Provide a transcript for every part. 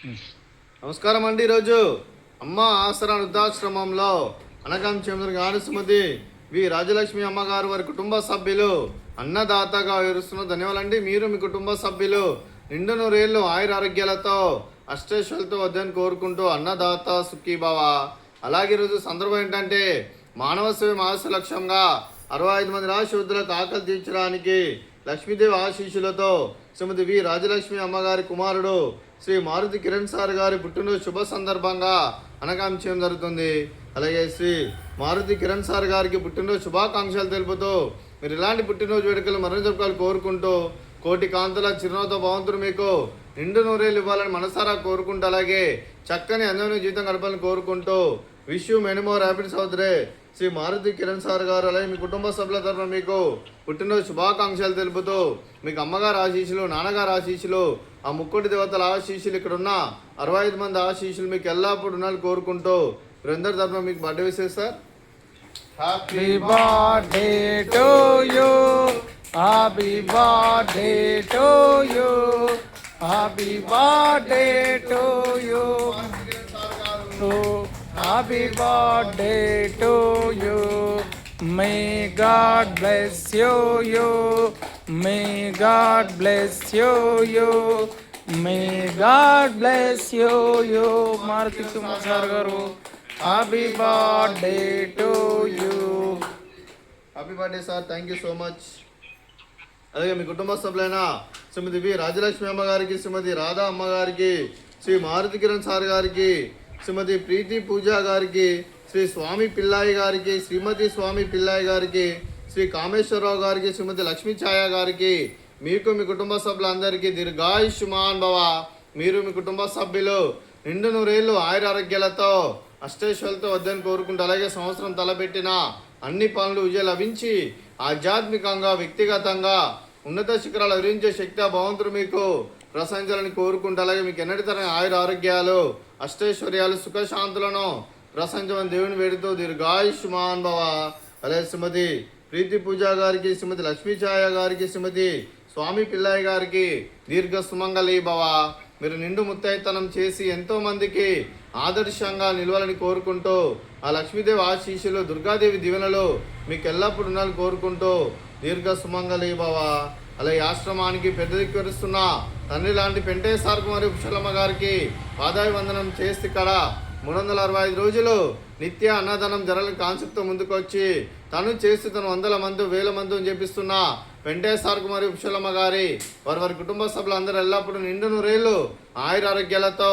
నమస్కారం అండి. ఈరోజు అమ్మ ఆసరా వృద్ధాశ్రమంలో అనగం చంద్ర గారి సుమతి వి రాజలక్ష్మి అమ్మగారు వారి కుటుంబ సభ్యులు అన్నదాతగా వివరిస్తున్న ధన్యవాదాలండి. మీరు మీ కుటుంబ సభ్యులు నిండు నూరేళ్లు ఆయుర ఆరోగ్యాలతో అష్టైశ్వర్యాలతో వద్దని కోరుకుంటూ అన్నదాత సుఖీభవ. అలాగే ఈరోజు సందర్భం ఏంటంటే మానవ సేవ మాస లక్ష్యంగా 65 మంది రాశి వృద్ధులకు ఆకలి తీర్చడానికి లక్ష్మీదేవి ఆశీస్సులతో శ్రీమతి వి రాజలక్ష్మి అమ్మగారి కుమారుడు శ్రీ మారుతి కిరణ్ సార్ గారి పుట్టినరోజు శుభ సందర్భంగా అనకాంక్షం జరుగుతుంది. అలాగే శ్రీ మారుతి కిరణ్ సార్ గారికి పుట్టినరోజు శుభాకాంక్షలు తెలుపుతూ మీరు ఇలాంటి పుట్టినరోజు వేడుకలు మరణ జరుపుకోవాలి కోరుకుంటూ కోటి కాంతుల చిరునవ్వుతో భగవంతుడు మీకు నిండు నూరేళ్ళు ఇవ్వాలని మనసారా కోరుకుంటూ అలాగే చక్కని అందమైన జీవితం గడపాలని కోరుకుంటూ wish you many more happiness అవుతురే శ్రీ మారుతి కిరణ్ సార్ గారు అలాగే మీ కుటుంబ సభ్యుల తరఫున మీకు పుట్టినరోజు శుభాకాంక్షలు తెలుపుతూ మీకు అమ్మగారు ఆశీస్సులు నాన్నగారు ఆశీస్సులు ఆ ముక్కోటి దేవతల ఆశీస్సులు ఇక్కడ ఉన్న 65 మంది ఆశీస్సులు మీకు ఎల్లప్పుడూ ఉండాలని కోరుకుంటూ మీరందరి తరఫున మీకు birthday wishes sir. Happy birthday to you, happy birthday to you, happy birthday to you, happy birthday to you. May God bless you, may God bless you, may God bless you. Maruti Kumar garu, happy birthday to you. Happy birthday sir. Thank you so much. అలాగే మీ కుటుంబ సభ్యులైన శ్రీమతి వి రాజలక్ష్మి అమ్మగారికి, శ్రీమతి రాధా అమ్మగారికి, Shri Maruti Kiran sir గారికి, శ్రీమతి ప్రీతి పూజ గారికి, శ్రీ స్వామి పిల్లాయి గారికి, శ్రీమతి స్వామి పిల్లాయి గారికి, శ్రీ కామేశ్వరరావు గారికి, శ్రీమతి లక్ష్మీ ఛాయ గారికి, మీకు మీ కుటుంబ సభ్యులందరికీ దీర్ఘాయుష్మాన్ భవ. మీరు మీ కుటుంబ సభ్యులు నిండు నూరేళ్లు ఆయుర ఆరోగ్యాలతో అష్టైశ్వర్యాలతో వద్దని కోరుకుంటూ అలాగే సంవత్సరం తలపెట్టిన అన్ని పనులు విజయం లభించి ఆధ్యాత్మికంగా వ్యక్తిగతంగా ఉన్నత శిఖరాలు వివరించే శక్తి ఆ భగవంతుడు మీకు ప్రశంసాలని కోరుకుంటూ అలాగే మీకు ఎన్నటి తరగని ఆయుర ఆరోగ్యాలు అష్టైశ్వర్యాలు సుఖశాంతులను ప్రశంసమని దేవుని వేడుతూ దీర్ఘాయుష్మాన్ భవ. అలాగే శ్రీమతి ప్రీతి పూజ గారికి, శ్రీమతి లక్ష్మీ ఛాయ గారికి, శ్రీమతి స్వామి పిల్లాయి గారికి దీర్ఘ సుమంగళి భవ. మీరు నిండు ముత్తైతనం చేసి ఎంతో మందికి ఆదర్శంగా నిలవాలని కోరుకుంటూ ఆ లక్ష్మీదేవి ఆశీస్సులు దుర్గాదేవి దీవెనలు మీకు ఎల్లప్పుడూ ఉండాలని కోరుకుంటూ దీర్ఘ సుమంగళి భవ. అలాగే ఆశ్రమానికి పెద్ద దిక్కువరుస్తున్న తండ్రి లాంటి పెంటేశ్వర మరియు కుశలమ్మ గారికి పాదాయ వందనం చేసి ఇక్కడ 365 రోజులు నిత్య అన్నదానం జరగని కాన్సెప్ట్తో ముందుకొచ్చి తను చేసి తను 100 మంది 1000 మంది చేపిస్తున్న వెంకటేశ్వర మరియు కుశలమ్మ గారి వారి కుటుంబ సభ్యులందరూ ఎల్లప్పుడూ నిండు నూరేళ్లు ఆయుర ఆరోగ్యాలతో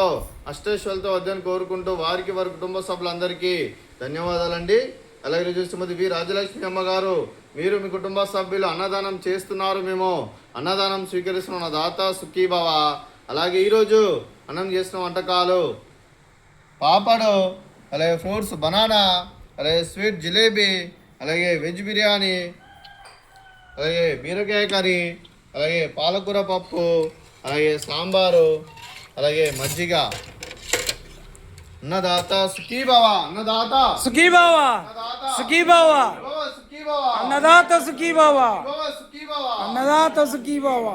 అష్టైశ్వర్యాలతో వద్దని కోరుకుంటూ వారి కుటుంబ సభ్యులందరికీ ధన్యవాదాలండి. అలాగే ఈరోజు శ్రీమతి వి రాజలక్ష్మి అమ్మగారు మీరు మీ కుటుంబ సభ్యులు అన్నదానం చేస్తున్నారు, మేము అన్నదానం స్వీకరిస్తున్న దాత సుఖీభవ. అలాగే ఈరోజు అన్నం చేసిన వంటకాలు పాపడు, అలాగే ఫ్రూట్స్ బనానా, అలాగే స్వీట్ జిలేబీ, అలాగే వెజ్ బిర్యానీ, అలాగే బీరకాయ కర్రీ, అలాగే పాలకూర పప్పు, అలాగే సాంబారు, అలాగే మజ్జిగ. అన్నదాత సుఖీభవ, అన్నదాత సుఖీభవ, సుఖీభవ, సుఖీభవ, అన్నదాత సుఖీభవ, సుఖీభవ, అన్నదాత సుఖీభవ.